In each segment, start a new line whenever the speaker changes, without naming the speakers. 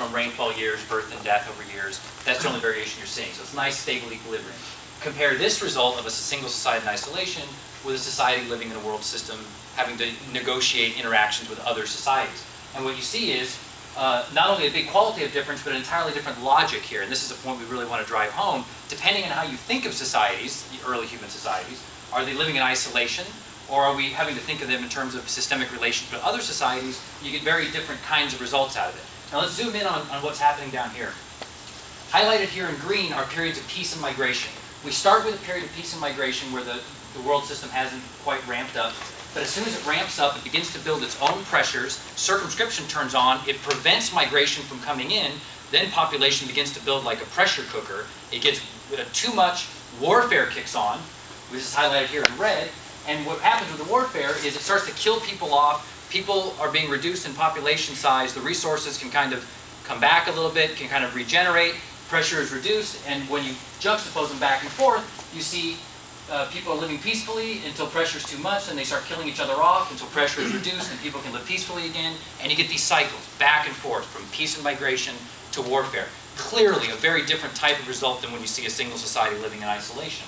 from rainfall years, birth and death over years. That's the only variation you're seeing. So it's nice, stable equilibrium. Compare this result of a single society in isolation with a society living in a world system having to negotiate interactions with other societies. And what you see is not only a big qualitative difference, but an entirely different logic here. And this is a point we really want to drive home. Depending on how you think of societies, the early human societies, are they living in isolation? Or are we having to think of them in terms of systemic relations with other societies? You get very different kinds of results out of it. Now let's zoom in on what's happening down here. Highlighted here in green are periods of peace and migration. We start with a period of peace and migration where the world system hasn't quite ramped up. But as soon as it ramps up, it begins to build its own pressures. Circumscription turns on. It prevents migration from coming in. Then population begins to build like a pressure cooker. It gets too much. Warfare kicks on, which is highlighted here in red. And what happens with the warfare is it starts to kill people off. People are being reduced in population size. The resources can kind of come back a little bit, can kind of regenerate. Pressure is reduced. And when you juxtapose them back and forth, you see people are living peacefully until pressure is too much, and they start killing each other off until pressure is reduced and people can live peacefully again. And you get these cycles back and forth from peace and migration to warfare. Clearly a very different type of result than when you see a single society living in isolation.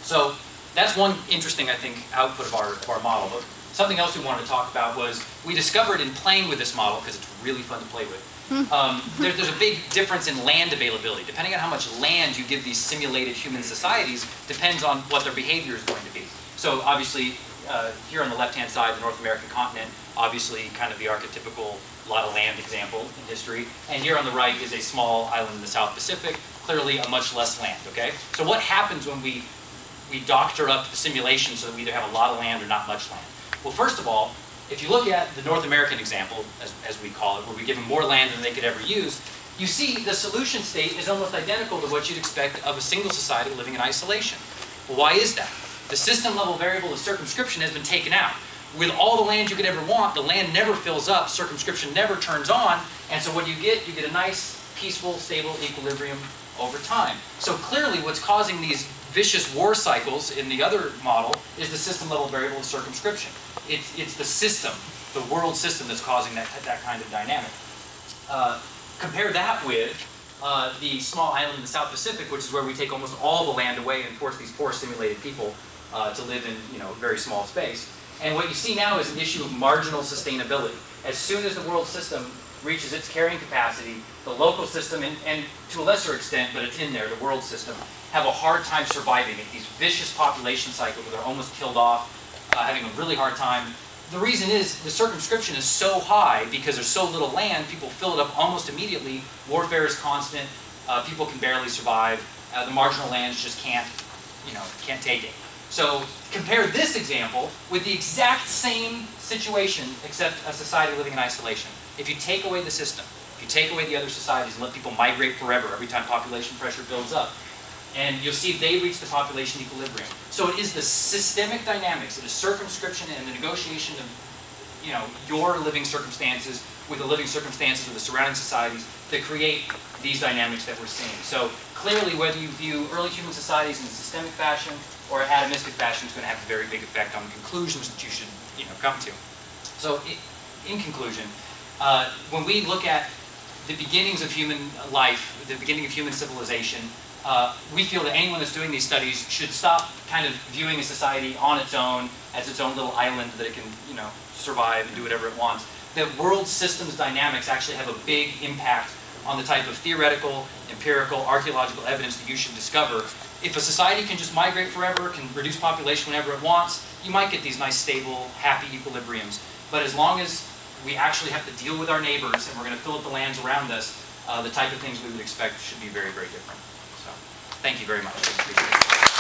So that's one interesting, I think, output of our model. But something else we wanted to talk about was we discovered in playing with this model, because it's really fun to play with, there's a big difference in land availability. Depending on how much land you give these simulated human societies depends on what their behavior is going to be. So obviously, here on the left-hand side, the North American continent, obviously kind of the archetypical lot of land example in history. And here on the right is a small island in the South Pacific, clearly a much less land, okay? So what happens when we doctor up the simulation so that we either have a lot of land or not much land? Well, first of all, if you look at the North American example, as we call it, where we give them more land than they could ever use, you see the solution state is almost identical to what you'd expect of a single society living in isolation. Well, why is that? The system level variable of circumscription has been taken out. With all the land you could ever want, the land never fills up, circumscription never turns on, and so what you get a nice, peaceful, stable equilibrium over time. So clearly what's causing these vicious war cycles in the other model is the system level variable of circumscription. It's the system, the world system, that's causing that kind of dynamic. Compare that with the small island in the South Pacific, which is where we take almost all the land away and force these poor simulated people to live in a very small space. And what you see now is an issue of marginal sustainability. As soon as the world system reaches its carrying capacity, the local system, and to a lesser extent, but it's in there, the world system, have a hard time surviving at these vicious population cycles where they're almost killed off, having a really hard time. The reason is the circumscription is so high because there's so little land, people fill it up almost immediately. Warfare is constant, people can barely survive, the marginal lands just can't take it. So compare this example with the exact same situation, except a society living in isolation. If you take away the system, if you take away the other societies and let people migrate forever every time population pressure builds up, and you'll see they reach the population equilibrium. So it is the systemic dynamics, it is circumscription and the negotiation of your living circumstances with the living circumstances of the surrounding societies that create these dynamics that we're seeing. So clearly, whether you view early human societies in a systemic fashion or atomistic fashion, is going to have a very big effect on the conclusions that you should come to. So in conclusion, when we look at the beginnings of human life, the beginning of human civilization, we feel that anyone that's doing these studies should stop kind of viewing a society on its own as its own little island that it can survive and do whatever it wants. That world systems dynamics actually have a big impact on the type of theoretical, empirical, archaeological evidence that you should discover. If a society can just migrate forever, can reduce population whenever it wants, you might get these nice, stable, happy equilibriums. But as long as we actually have to deal with our neighbors and we're going to fill up the lands around us, the type of things we would expect should be very, very different. So, thank you very much.